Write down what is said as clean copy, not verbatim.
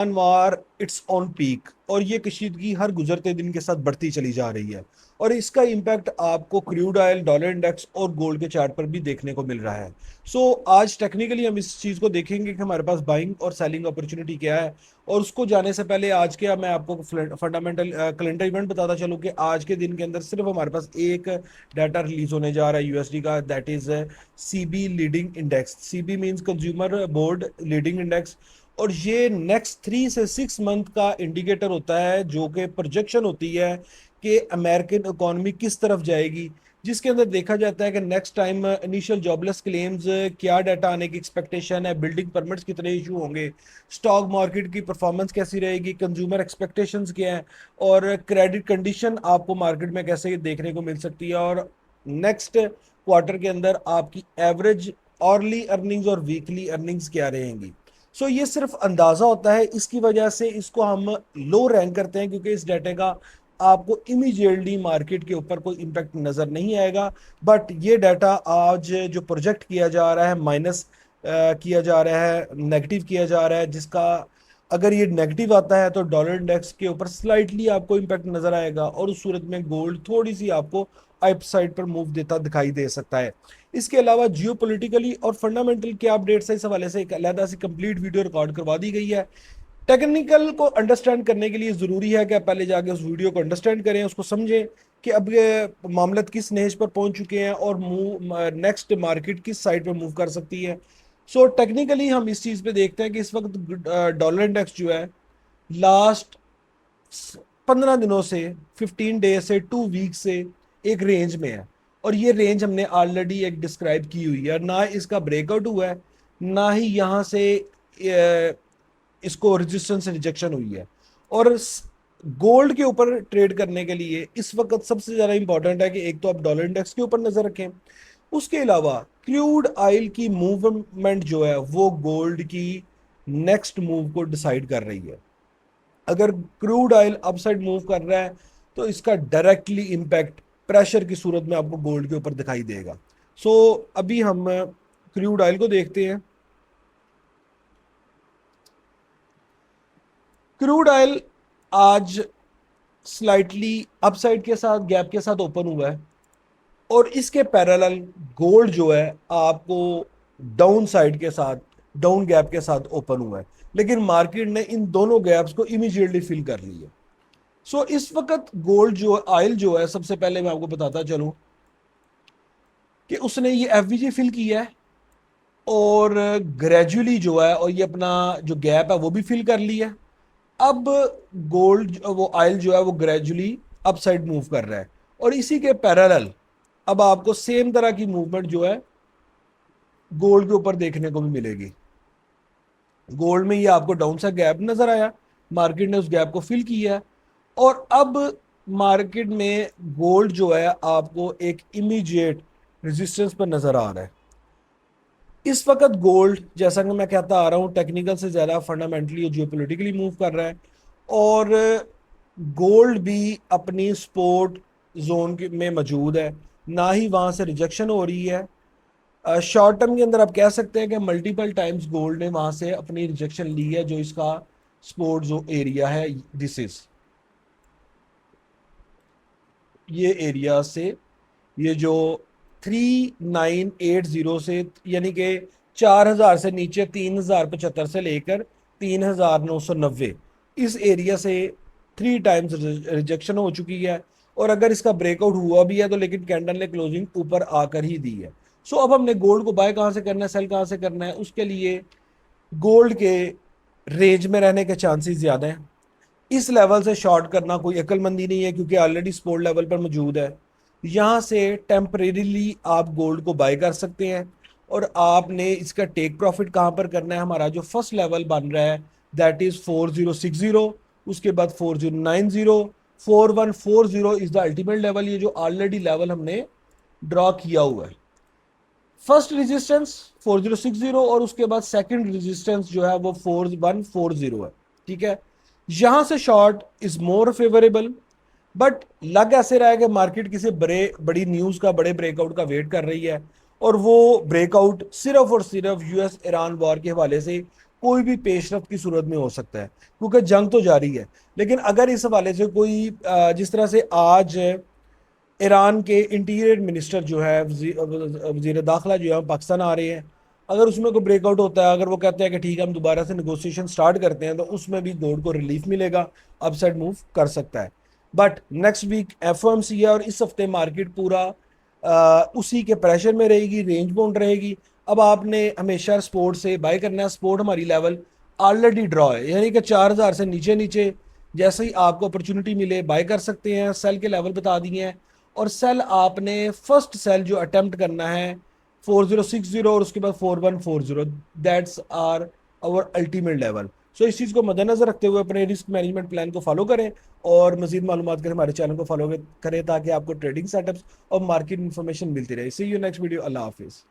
War it's on peak और ये कशीदगी हर गुजरते दिन के साथ बढ़ती चली जा रही है और इसका इम्पैक्ट आपको क्रूड ऑयल, डॉलर इंडेक्स और गोल्ड के चार्ट पर भी देखने को मिल रहा है। आज टेक्निकली हम इस चीज़ को देखेंगे कि हमारे पास बाइंग और सेलिंग अपॉर्चुनिटी क्या है। और उसको जाने से पहले आज के मैं आपको फंडामेंटल कैलेंडर इवेंट बताता चलूँ कि आज के दिन के अंदर सिर्फ हमारे पास एक डाटा रिलीज होने जा रहा है यूएसडी का, that is CB leading index. CB means consumer board leading index. और ये नेक्स्ट 3 से 6 मंथ का इंडिकेटर होता है जो कि प्रोजेक्शन होती है कि अमेरिकन इकोनॉमी किस तरफ जाएगी, जिसके अंदर देखा जाता है कि next time initial jobless claims क्या डाटा आने की एक्सपेक्टेशन है, बिल्डिंग परमिट्स कितने इशू होंगे, स्टॉक मार्केट की परफॉर्मेंस कैसी रहेगी, कंज्यूमर एक्सपेक्टेशंस क्या है और क्रेडिट कंडीशन आपको मार्केट में कैसे देखने को मिल सकती है। और नेक्स्ट क्वार्टर के अंदर आपकी एवरेज ऑर्ली अर्निंग्स और वीकली अर्निंग्स क्या रहेंगी। ये सिर्फ अंदाजा होता है, इसकी वजह से इसको हम लो रैंक करते हैं क्योंकि इस डाटा का आपको इमीडिएटली मार्केट के ऊपर कोई इम्पैक्ट नजर नहीं आएगा। बट ये डाटा आज जो प्रोजेक्ट किया जा रहा है, माइनस किया जा रहा है, नेगेटिव किया जा रहा है, जिसका अगर ये नेगेटिव आता है तो डॉलर इंडेक्स के ऊपर स्लाइटली आपको इम्पैक्ट नजर आएगा और उस सूरत में गोल्ड थोड़ी सी आपको अप साइड पर मूव देता दिखाई दे सकता है। इसके अलावा जियो पोलिटिकली और फंडामेंटल क्या अपडेट्स है, इस हवाले से एक अलहदा सी कंप्लीट वीडियो रिकॉर्ड करवा दी गई है। टेक्निकल को अंडरस्टैंड करने के लिए ज़रूरी है कि आप पहले जाके उस वीडियो को अंडरस्टैंड करें, उसको समझें कि अब ये मामला किस नेज पर पहुंच चुके हैं और मूव नेक्स्ट मार्केट किस साइड पर मूव कर सकती है। टेक्निकली हम इस चीज़ पे देखते हैं कि इस वक्त डॉलर इंडेक्स जो है लास्ट 15 दिनों से, 15 डेज से, 2 वीक से एक रेंज में है। और ये रेंज हमने ऑलरेडी एक डिस्क्राइब की हुई है, ना इसका ब्रेकआउट हुआ है ना ही यहाँ से इसको रेजिस्टेंस रिजेक्शन हुई है। और गोल्ड के ऊपर ट्रेड करने के लिए इस वक्त सबसे ज़्यादा इंपॉर्टेंट है कि एक तो आप डॉलर इंडेक्स के ऊपर नज़र रखें, उसके अलावा क्रूड ऑयल की मूवमेंट जो है वो गोल्ड की नेक्स्ट मूव को डिसाइड कर रही है। अगर क्रूड ऑयल अपसाइड मूव कर रहा है तो इसका डायरेक्टली इम्पैक्ट प्रेशर की सूरत में आपको गोल्ड के ऊपर दिखाई देगा। अभी हम क्रूड ऑयल को देखते हैं। क्रूड ऑयल आज स्लाइटली अपसाइड के साथ गैप के साथ ओपन हुआ है और इसके पैरेलल गोल्ड जो है आपको डाउन साइड के साथ, डाउन गैप के साथ ओपन हुआ है, लेकिन मार्केट ने इन दोनों गैप्स को इमीडिएटली फिल कर लिया। इस वक्त गोल्ड जो ऑयल जो है, सबसे पहले मैं आपको बताता चलूं कि उसने ये एफवीजी फिल किया है और ग्रेजुअली जो है और ये अपना जो गैप है वो भी फिल कर लिया है। अब गोल्ड वो ऑयल जो है वो ग्रेजुअली अपसाइड मूव कर रहा है और इसी के पैरेलल अब आपको सेम तरह की मूवमेंट जो है गोल्ड के ऊपर देखने को भी मिलेगी। गोल्ड में ये आपको डाउन सा गैप नजर आया, मार्केट ने उस गैप को फिल किया है और अब मार्केट में गोल्ड जो है आपको एक इमीडिएट रेजिस्टेंस पर नजर आ रहा है। इस वक्त गोल्ड, जैसा कि मैं कहता आ रहा हूँ, टेक्निकल से ज़्यादा फंडामेंटली और जियोपॉलिटिकली मूव कर रहा है और गोल्ड भी अपनी सपोर्ट जोन में मौजूद है, ना ही वहाँ से रिजेक्शन हो रही है। शॉर्ट टर्म के अंदर आप कह सकते हैं कि मल्टीपल टाइम्स गोल्ड ने वहाँ से अपनी रिजेक्शन ली है। जो इसका सपोर्ट जो एरिया है, दिस इज ये एरिया से, ये जो 3980 से, यानी कि 4000 से नीचे 3075 से लेकर 3990, इस एरिया से 3 टाइम्स रिजेक्शन हो चुकी है। और अगर इसका ब्रेकआउट हुआ भी है तो लेकिन कैंडल ने क्लोजिंग ऊपर आकर ही दी है। अब हमने गोल्ड को बाय कहाँ से करना है, सेल कहाँ से करना है, उसके लिए गोल्ड के रेंज में रहने के चांसेस ज़्यादा हैं। इस लेवल से शॉर्ट करना कोई अक्लमंदी नहीं है क्योंकि ऑलरेडी सपोर्ट लेवल पर मौजूद है। यहाँ से टेम्परेरीली आप गोल्ड को बाय कर सकते हैं और आपने इसका टेक प्रॉफिट कहाँ पर करना है। हमारा जो फर्स्ट लेवल बन रहा है दैट इज 4060, उसके बाद 4090, 4140 इज द अल्टीमेट लेवल, ये जो ऑलरेडी लेवल हमने ड्रॉ किया हुआ है। फर्स्ट रेजिस्टेंस 4060 और उसके बाद सेकंड रेजिस्टेंस जो है वो 4140 है। ठीक है, यहां से short is more favourable. But लग ऐसे रहा है कि मार्केट किसी बड़ी न्यूज का, बड़े ब्रेकआउट का वेट कर रही है और वो ब्रेकआउट सिर्फ और सिर्फ यूएस ईरान वॉर के हवाले से कोई भी पेशरफ की सूरत में हो सकता है, क्योंकि जंग तो जारी है। लेकिन अगर इस हवाले से कोई जिस तरह से आज ईरान के इंटीरियर मिनिस्टर जो है, वजीर दाखिला जो है पाकिस्तान आ रहे हैं, अगर उसमें कोई ब्रेकआउट होता है, अगर वो कहते हैं कि ठीक है हम दोबारा से नेगोशिएशन स्टार्ट करते हैं, तो उसमें भी गोल्ड को रिलीफ मिलेगा, अपसाइड मूव कर सकता है। बट नेक्स्ट वीक एफओएमसी है और इस हफ्ते मार्केट पूरा उसी के प्रेशर में रहेगी, रेंज बाउंड रहेगी। अब आपने हमेशा स्पोर्ट से बाय करना है। स्पोर्ट हमारी लेवल ऑलरेडी ड्रॉ है, यानी कि 4,000 से नीचे नीचे जैसे ही आपको अपॉर्चुनिटी मिले बाय कर सकते हैं। सेल के लेवल बता दिए हैं, और सेल आपने फर्स्ट सेल जो अटेम्प्ट करना है 4060 और उसके बाद 4140, that's are our ultimate level. So इस चीज़ को मद्देनजर रखते हुए अपने रिस्क मैनेजमेंट प्लान को फॉलो करें, और मजीद मालूमात के लिए हमारे चैनल को फॉलो करें, ताकि आपको ट्रेडिंग सेटअप्स और मार्केट इन्फॉर्मेशन मिलती रहे। सी यू नेक्स्ट वीडियो। अल्लाह हाफिज़।